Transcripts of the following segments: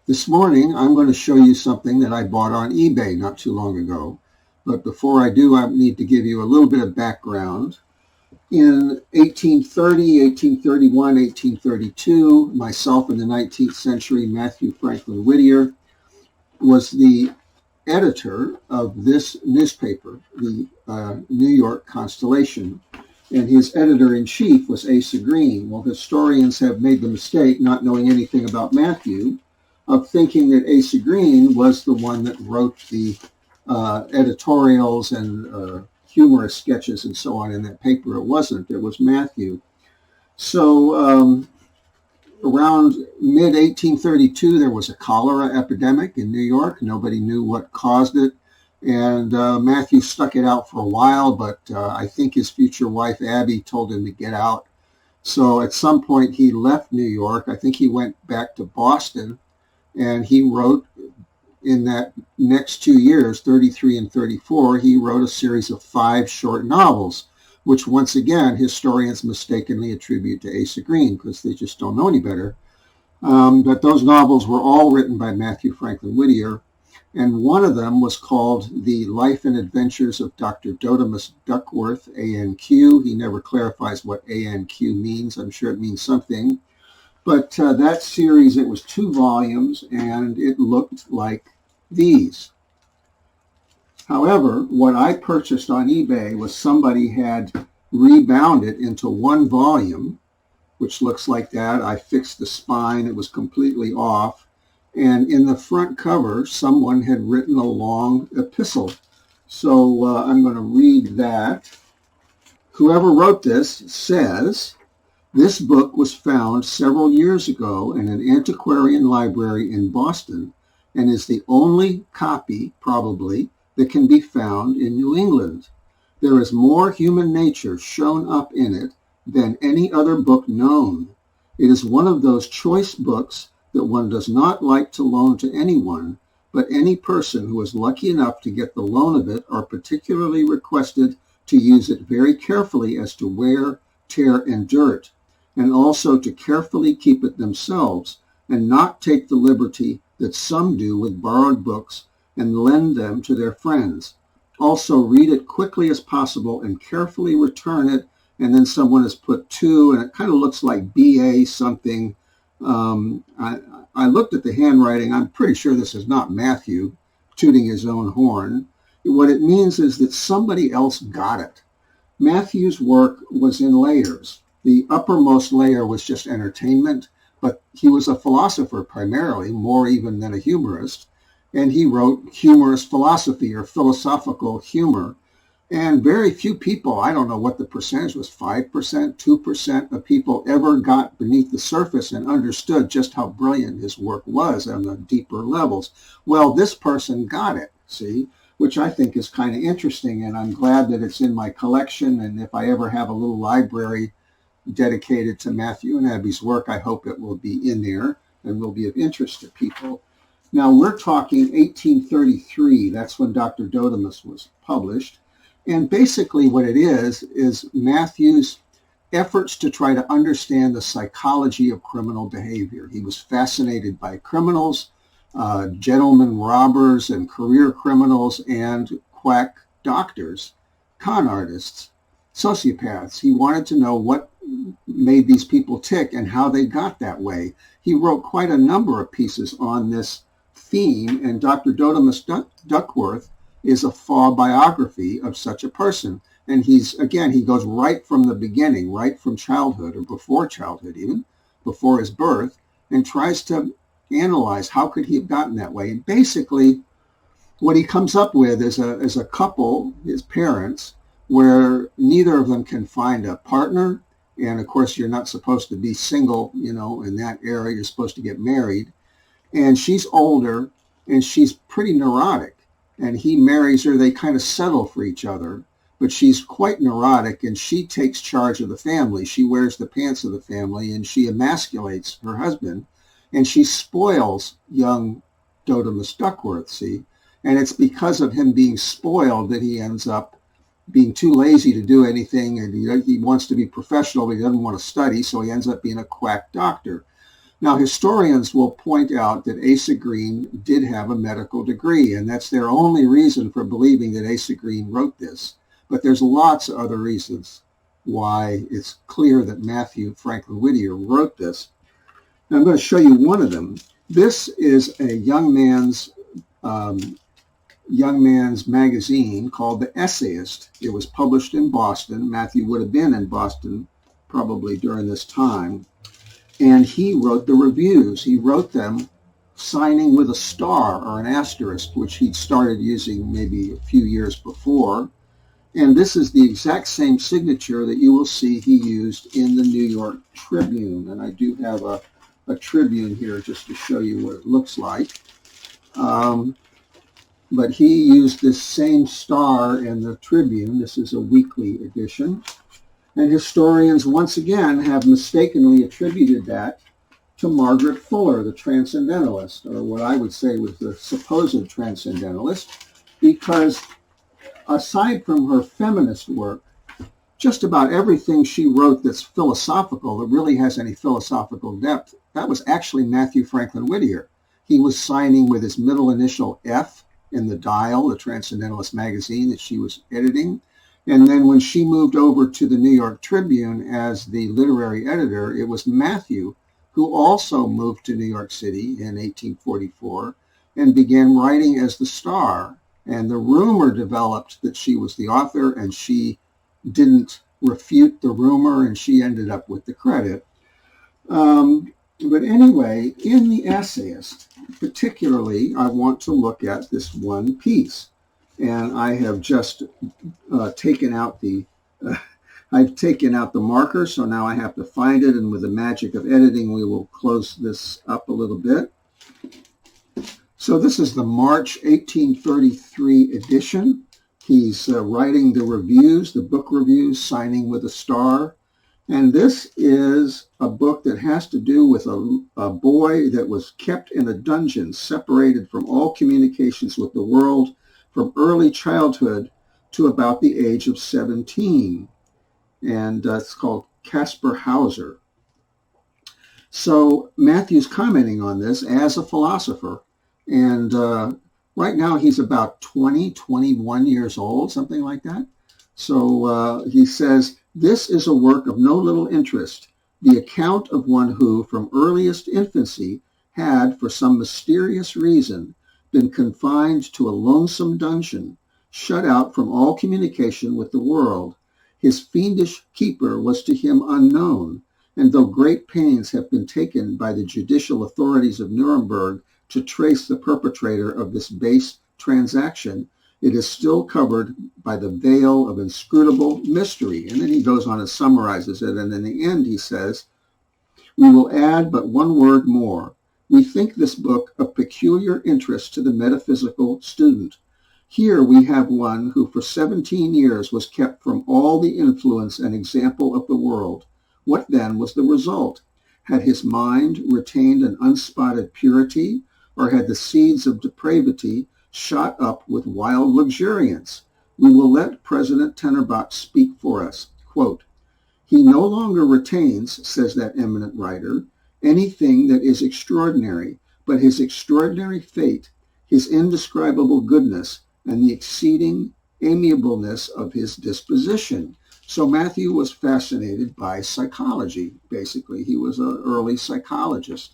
This morning, I'm going to show you something that I bought on eBay not too long ago. But before I do, I need to give you a little bit of background. In 1830, 1831, 1832, myself in the 19th century, Mathew Franklin Whittier, was the editor of this newspaper, the New York Constellation. And his editor-in-chief was Asa Green. Well, historians have made the mistake, not knowing anything about Mathew, of thinking that Asa Green was the one that wrote the editorials and humorous sketches and so on in that paper. It wasn't. It was Mathew. So around mid-1832, there was a cholera epidemic in New York. Nobody knew what caused it. And Mathew stuck it out for a while, but I think his future wife, Abby, told him to get out. So at some point, he left New York. I think he went back to Boston, and he wrote, in that next 2 years, 33 and 34, he wrote a series of 5 short novels, which once again, historians mistakenly attribute to Asa Green because they just don't know any better. But those novels were all written by Mathew Franklin Whittier. And one of them was called The Life and Adventures of Dr. Dodimus Duckworth, ANQ. He never clarifies what ANQ means. I'm sure it means something. But that series, it was 2 volumes, and it looked like these. However, what I purchased on eBay was somebody had rebound it into 1 volume, which looks like that. I fixed the spine. It was completely off. And in the front cover, someone had written a long epistle. So I'm going to read that. Whoever wrote this says, "This book was found several years ago in an antiquarian library in Boston and is the only copy, probably, that can be found in New England. There is more human nature shown up in it than any other book known. It is one of those choice books that one does not like to loan to anyone, but any person who is lucky enough to get the loan of it are particularly requested to use it very carefully as to wear, tear, and dirt, and also to carefully keep it themselves, and not take the liberty that some do with borrowed books and lend them to their friends. Also read it quickly as possible and carefully return it." And then someone has put 2, and it kind of looks like BA something. I looked at the handwriting. I'm pretty sure this is not Mathew tooting his own horn. What it means is that somebody else got it. Mathew's work was in layers. The uppermost layer was just entertainment, but he was a philosopher primarily, more even than a humorist, and he wrote humorous philosophy or philosophical humor. And very few people, I don't know what the percentage was, 5%, 2% of people ever got beneath the surface and understood just how brilliant his work was on the deeper levels. Well, this person got it, see, which I think is kind of interesting, and I'm glad that it's in my collection, and if I ever have a little library dedicated to Mathew and Abby's work, I hope it will be in there and will be of interest to people. Now, we're talking 1833. That's when Dr. Dodimus was published. And basically what it is Mathew's efforts to try to understand the psychology of criminal behavior. He was fascinated by criminals, gentlemen robbers and career criminals, and quack doctors, con artists, sociopaths. He wanted to know what made these people tick and how they got that way. He wrote quite a number of pieces on this theme, and Dr. Dodimus Duckworth is a full biography of such a person. And he goes right from the beginning, right from childhood, or before childhood even, before his birth, and tries to analyze how could he have gotten that way. And basically, what he comes up with is a couple, his parents, where neither of them can find a partner. And of course, you're not supposed to be single, in that era. You're supposed to get married. And she's older, and she's pretty neurotic. And he marries her. They kind of settle for each other. But she's quite neurotic, and she takes charge of the family. She wears the pants of the family, and she emasculates her husband. And she spoils young Dodimus Duckworth, see? And it's because of him being spoiled that he ends up being too lazy to do anything, and he wants to be professional, but he doesn't want to study, so he ends up being a quack doctor. Now, historians will point out that Asa Green did have a medical degree, and that's their only reason for believing that Asa Green wrote this. But there's lots of other reasons why it's clear that Mathew Franklin Whittier wrote this. Now, I'm going to show you one of them. This is a young man's magazine called The Essayist. It was published in Boston. Mathew would have been in Boston probably during this time. And he wrote the reviews. He wrote them signing with a star or an asterisk, which he'd started using maybe a few years before. And this is the exact same signature that you will see he used in the New York Tribune. And I do have a Tribune here just to show you what it looks like. But he used this same star in the Tribune. This is a weekly edition. And historians once again have mistakenly attributed that to Margaret Fuller, the transcendentalist, or what I would say was the supposed transcendentalist, because aside from her feminist work, just about everything she wrote that's philosophical, that really has any philosophical depth, that was actually Mathew Franklin Whittier. He was signing with his middle initial F in the Dial, the Transcendentalist magazine that she was editing. And then when she moved over to the New York Tribune as the literary editor, it was Mathew who also moved to New York City in 1844 and began writing as the star. And the rumor developed that she was the author, and she didn't refute the rumor, and she ended up with the credit. But anyway, in The Essayist, particularly, I want to look at this one piece. And I have just taken out the marker, so now I have to find it, and with the magic of editing, we will close this up a little bit. So this is the March 1833 edition. He's writing the reviews, the book reviews, signing with a star. And this is a book that has to do with a boy that was kept in a dungeon, separated from all communications with the world, from early childhood to about the age of 17. And it's called Caspar Hauser. So Matthew's commenting on this as a philosopher. And right now he's about 21 years old, something like that. So he says, this is a work of no little interest, the account of one who, from earliest infancy, had, for some mysterious reason, been confined to a lonesome dungeon, shut out from all communication with the world. His fiendish keeper was to him unknown, and though great pains have been taken by the judicial authorities of Nuremberg to trace the perpetrator of this base transaction, it is still covered by the veil of inscrutable mystery. And then he goes on and summarizes it, and in the end he says, we will add but one word more. We think this book of peculiar interest to the metaphysical student. Here we have one who for 17 years was kept from all the influence and example of the world. What then was the result? Had his mind retained an unspotted purity, or had the seeds of depravity shot up with wild luxuriance? We will let President Tennerbach speak for us. Quote, he no longer retains, says that eminent writer, anything that is extraordinary, but his extraordinary fate, his indescribable goodness, and the exceeding amiableness of his disposition. So Mathew was fascinated by psychology, basically. He was an early psychologist.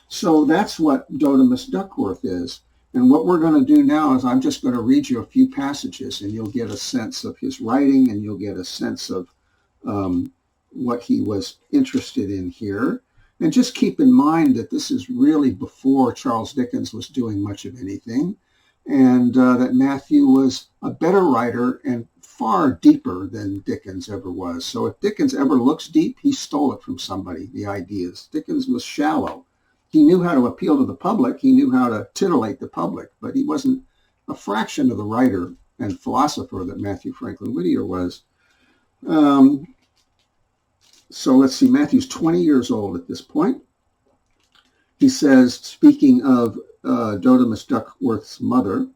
So that's what Dodimus Duckworth is. And what we're going to do now is I'm just going to read you a few passages, and you'll get a sense of his writing, and you'll get a sense of what he was interested in here. And just keep in mind that this is really before Charles Dickens was doing much of anything, and that Mathew was a better writer and far deeper than Dickens ever was. So if Dickens ever looks deep, he stole it from somebody, the ideas. Dickens was shallow. He knew how to appeal to the public. He knew how to titillate the public, but he wasn't a fraction of the writer and philosopher that Mathew Franklin Whittier was. So let's see, Matthew's 20 years old at this point. He says, speaking of Dodimus Duckworth's mother,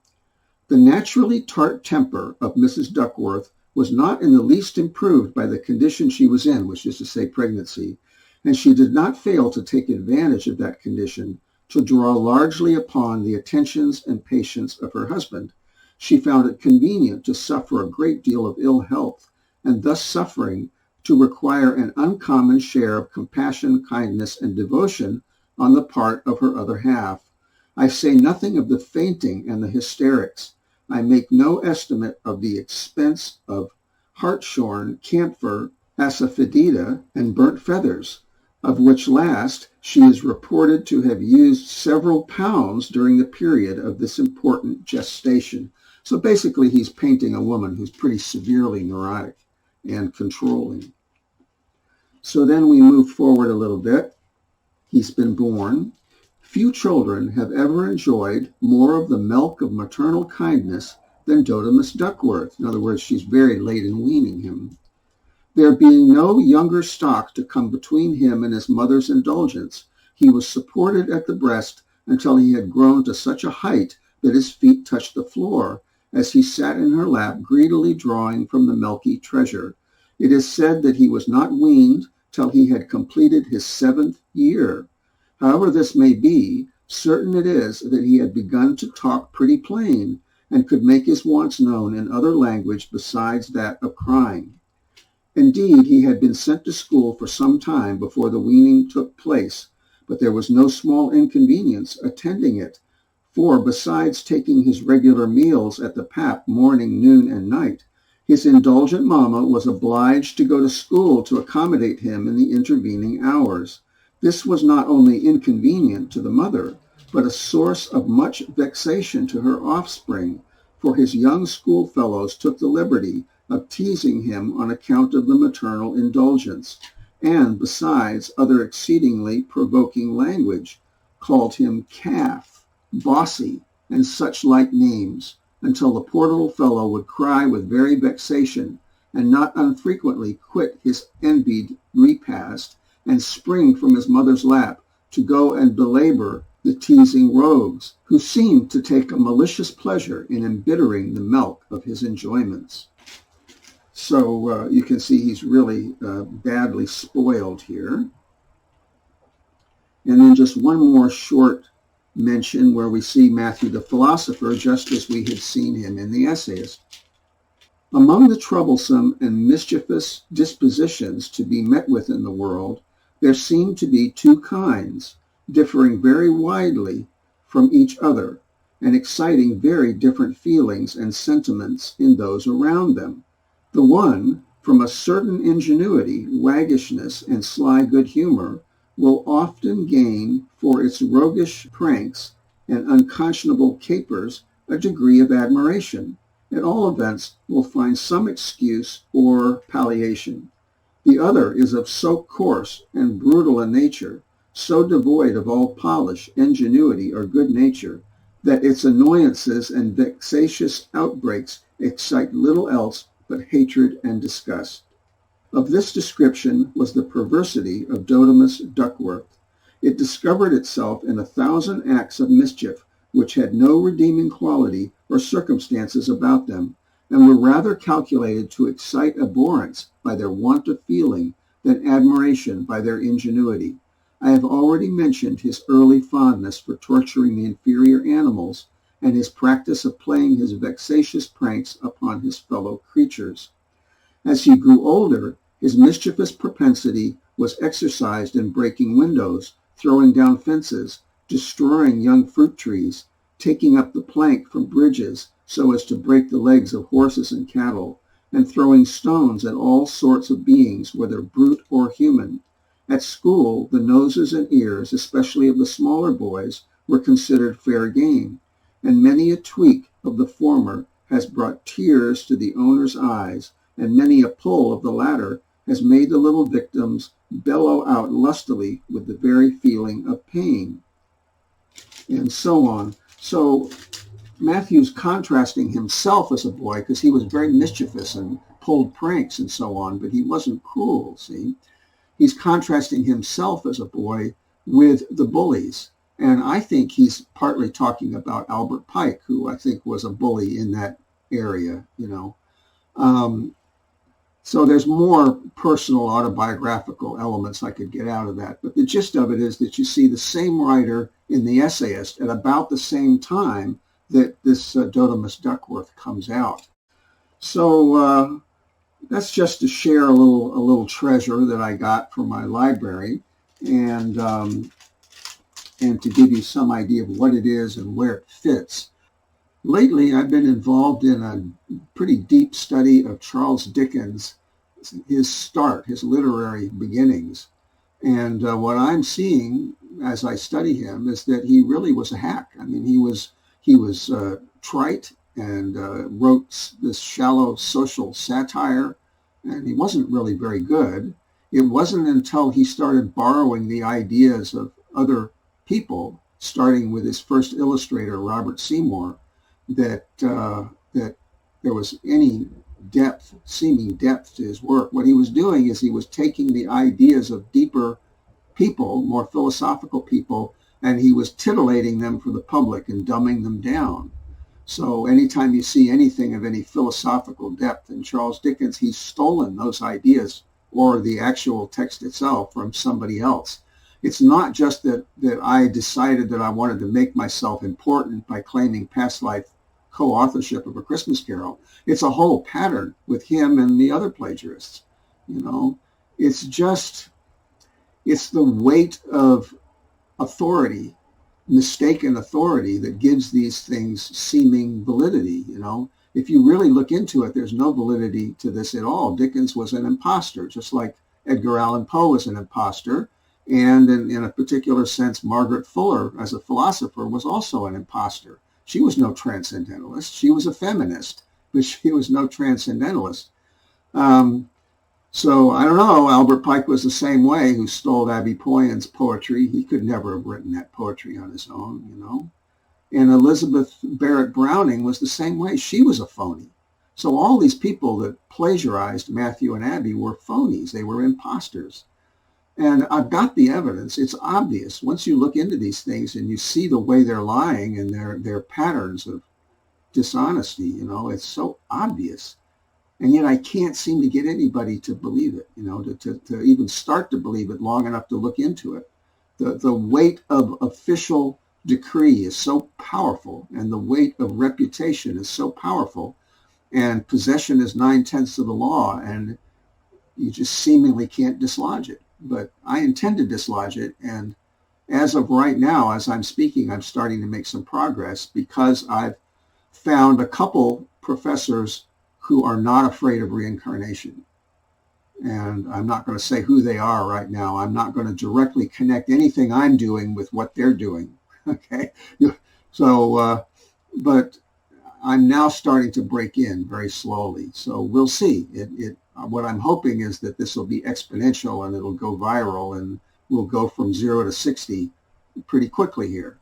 the naturally tart temper of Mrs. Duckworth was not in the least improved by the condition she was in, which is to say pregnancy, and she did not fail to take advantage of that condition to draw largely upon the attentions and patience of her husband. She found it convenient to suffer a great deal of ill health, and thus suffering to require an uncommon share of compassion, kindness, and devotion on the part of her other half. I say nothing of the fainting and the hysterics. I make no estimate of the expense of hartshorn, camphor, asafoetida, and burnt feathers, of which last she is reported to have used several pounds during the period of this important gestation. So basically, he's painting a woman who's pretty severely neurotic and controlling. So then we move forward a little bit. He's been born. Few children have ever enjoyed more of the milk of maternal kindness than Dodimus Duckworth. In other words, she's very late in weaning him. There being no younger stock to come between him and his mother's indulgence, he was supported at the breast until he had grown to such a height that his feet touched the floor, as he sat in her lap greedily drawing from the milky treasure. It is said that he was not weaned till he had completed his 7th year. However this may be, certain it is that he had begun to talk pretty plain, and could make his wants known in other language besides that of crying. Indeed, he had been sent to school for some time before the weaning took place, but there was no small inconvenience attending it, for besides taking his regular meals at the pap morning, noon, and night, his indulgent mamma was obliged to go to school to accommodate him in the intervening hours. This was not only inconvenient to the mother, but a source of much vexation to her offspring, for his young schoolfellows took the liberty of teasing him on account of the maternal indulgence, and besides other exceedingly provoking language, called him calf, bossy, and such like names, until the poor little fellow would cry with very vexation, and not unfrequently quit his envied repast, and spring from his mother's lap to go and belabor the teasing rogues, who seemed to take a malicious pleasure in embittering the milk of his enjoyments. So you can see he's really badly spoiled here. And then just one more short mention where we see Matthew the philosopher just as we had seen him in the essayist. Among the troublesome and mischievous dispositions to be met with in the world, there seem to be two kinds, differing very widely from each other, and exciting very different feelings and sentiments in those around them. The one, from a certain ingenuity, waggishness, and sly good humor, will often gain for its roguish pranks and unconscionable capers a degree of admiration. At all events, will find some excuse or palliation. The other is of so coarse and brutal a nature, so devoid of all polish, ingenuity, or good nature, that its annoyances and vexatious outbreaks excite little else but hatred and disgust. Of this description was the perversity of Dodimus Duckworth. It discovered itself in 1,000 acts of mischief which had no redeeming quality or circumstances about them, and were rather calculated to excite abhorrence by their want of feeling than admiration by their ingenuity. I have already mentioned his early fondness for torturing the inferior animals, and his practice of playing his vexatious pranks upon his fellow creatures. As he grew older, his mischievous propensity was exercised in breaking windows, throwing down fences, destroying young fruit trees, taking up the plank from bridges so as to break the legs of horses and cattle, and throwing stones at all sorts of beings, whether brute or human. At school, the noses and ears, especially of the smaller boys, were considered fair game, and many a tweak of the former has brought tears to the owner's eyes, and many a pull of the latter has made the little victims bellow out lustily with the very feeling of pain, and so on. So Matthew's contrasting himself as a boy, because he was very mischievous and pulled pranks and so on, but he wasn't cruel, see? He's contrasting himself as a boy with the bullies. And I think he's partly talking about Albert Pike, who I think was a bully in that area, you know. So there's more personal autobiographical elements I could get out of that. But the gist of it is that you see the same writer in The Essayist at about the same time that this Dodimus Duckworth comes out. So that's just to share a little treasure that I got from my library, and to give you some idea of what it is and where it fits. Lately, I've been involved in a pretty deep study of Charles Dickens, his literary beginnings. And what I'm seeing as I study him is that he really was a hack. I mean, he was trite and wrote this shallow social satire, and he wasn't really very good. It wasn't until he started borrowing the ideas of other people, starting with his first illustrator, Robert Seymour, that there was any seeming depth to his work. What he was doing is he was taking the ideas of deeper people, more philosophical people, and he was titillating them for the public and dumbing them down. So anytime you see anything of any philosophical depth in Charles Dickens, he's stolen those ideas or the actual text itself from somebody else. It's not just that I decided that I wanted to make myself important by claiming past life co-authorship of A Christmas Carol. It's a whole pattern with him and the other plagiarists. It's the weight of authority, mistaken authority, that gives these things seeming validity. If you really look into it, there's no validity to this at all. Dickens was an imposter, just like Edgar Allan Poe was an imposter. And in a particular sense, Margaret Fuller, as a philosopher, was also an imposter. She was no transcendentalist. She was a feminist, but she was no transcendentalist. So I don't know. Albert Pike was the same way, who stole Abby Poyen's poetry. He could never have written that poetry on his own, And Elizabeth Barrett Browning was the same way. She was a phony. So all these people that plagiarized Matthew and Abby were phonies. They were imposters. And I've got the evidence. It's obvious. Once you look into these things and you see the way they're lying and their patterns of dishonesty, it's so obvious. And yet I can't seem to get anybody to believe it, to even start to believe it long enough to look into it. The weight of official decree is so powerful, and the weight of reputation is so powerful, and possession is 9/10 of the law, and you just seemingly can't dislodge it. But I intend to dislodge it, and as of right now, as I'm speaking, I'm starting to make some progress because I've found a couple professors who are not afraid of reincarnation. And I'm not going to say who they are right now. I'm not going to directly connect anything I'm doing with what they're doing. Okay. So, but I'm now starting to break in very slowly. So we'll see. What I'm hoping is that this will be exponential and it'll go viral and we'll go from 0 to 60 pretty quickly here.